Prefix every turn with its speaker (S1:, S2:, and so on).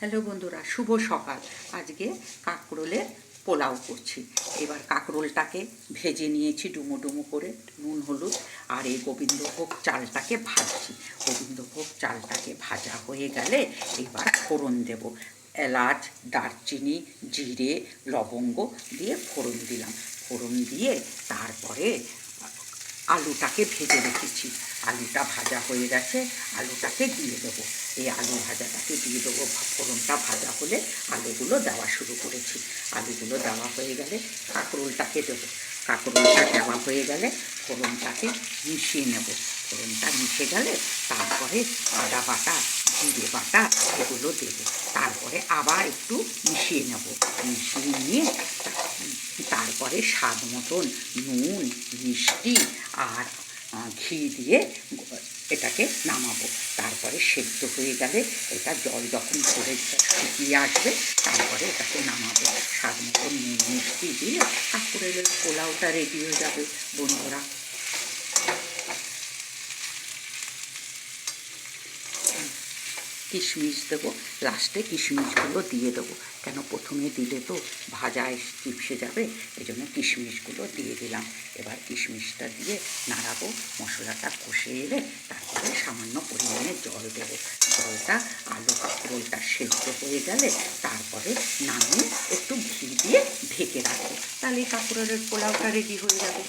S1: Hello বন্ধুরা, শুভ সকাল। আজকে কাঁকরোলের পোলাও করছি। এবার কাঁকরোলটাকে ভেজে নিয়েছি ডুমো ডুমো করে, নুন হলুদ, আর এই গোবিন্দভোগ চালটাকে ভাজছি। গোবিন্দভোগ চালটাকে ভাজা হয়ে গেলে এবার ফোড়ন দেব। এলাচ, দারচিনি, জিরে, লবঙ্গ দিয়ে ফোড়ন দিলাম। ফোড়ন দিয়ে তারপরে আলুটাকে ভেজে রেখেছি। আলুটা ভাজা হয়ে গেছে, আলুটাকে দিয়ে দেবো। এই আলু ভাজাটাকে দিয়ে দেবো। ফোড়নটা ভাজা হলে আলুগুলো দেওয়া শুরু করেছি। আলুগুলো দেওয়া হয়ে গেলে কাঁকরোলটাকে দেবো। কাঁকরোলটা দেওয়া হয়ে গেলে ফোড়নটাকে মিশিয়ে নেব। ফোড়নটা মিশে গেলে তারপরে আদা বাটা, জিরে বাটা এগুলো দেবো। তারপরে আবার একটু মিশিয়ে নেব। মিশিয়ে নিয়ে তারপরে স্বাদ মতন নুন, মিষ্টি আর ঘি দিয়ে এটাকে নামাবো। তারপরে সেদ্ধ হয়ে গেলে এটা জল যখন পড়ে শুকিয়ে আসবে তারপরে এটাকে নামাবো। স্বাদ মতন নুন মিষ্টি দিয়ে কাঁকরোলের পোলাওটা রেডি হয়ে যাবে বন্ধুরা। কিশমিশ দেবো, লাস্টে কিশমিশগুলো দিয়ে দেবো। কেন প্রথমে দিলে তো ভাজায় চিপসে যাবে, এই জন্য কিশমিশগুলো দিয়ে দিলাম। এবার কিশমিশটা দিয়ে নাড়াবো। মশলাটা কষে এলে তারপরে সামান্য পরিমাণে জল দেবো। জলটা আলু কাঁকরোলটা সেদ্ধ হয়ে গেলে তারপরে নামিয়ে একটু ঘি দিয়ে ঢেকে রাখবো। তাহলে কাঁকরোলের পোলাওটা রেডি হয়ে যাবে।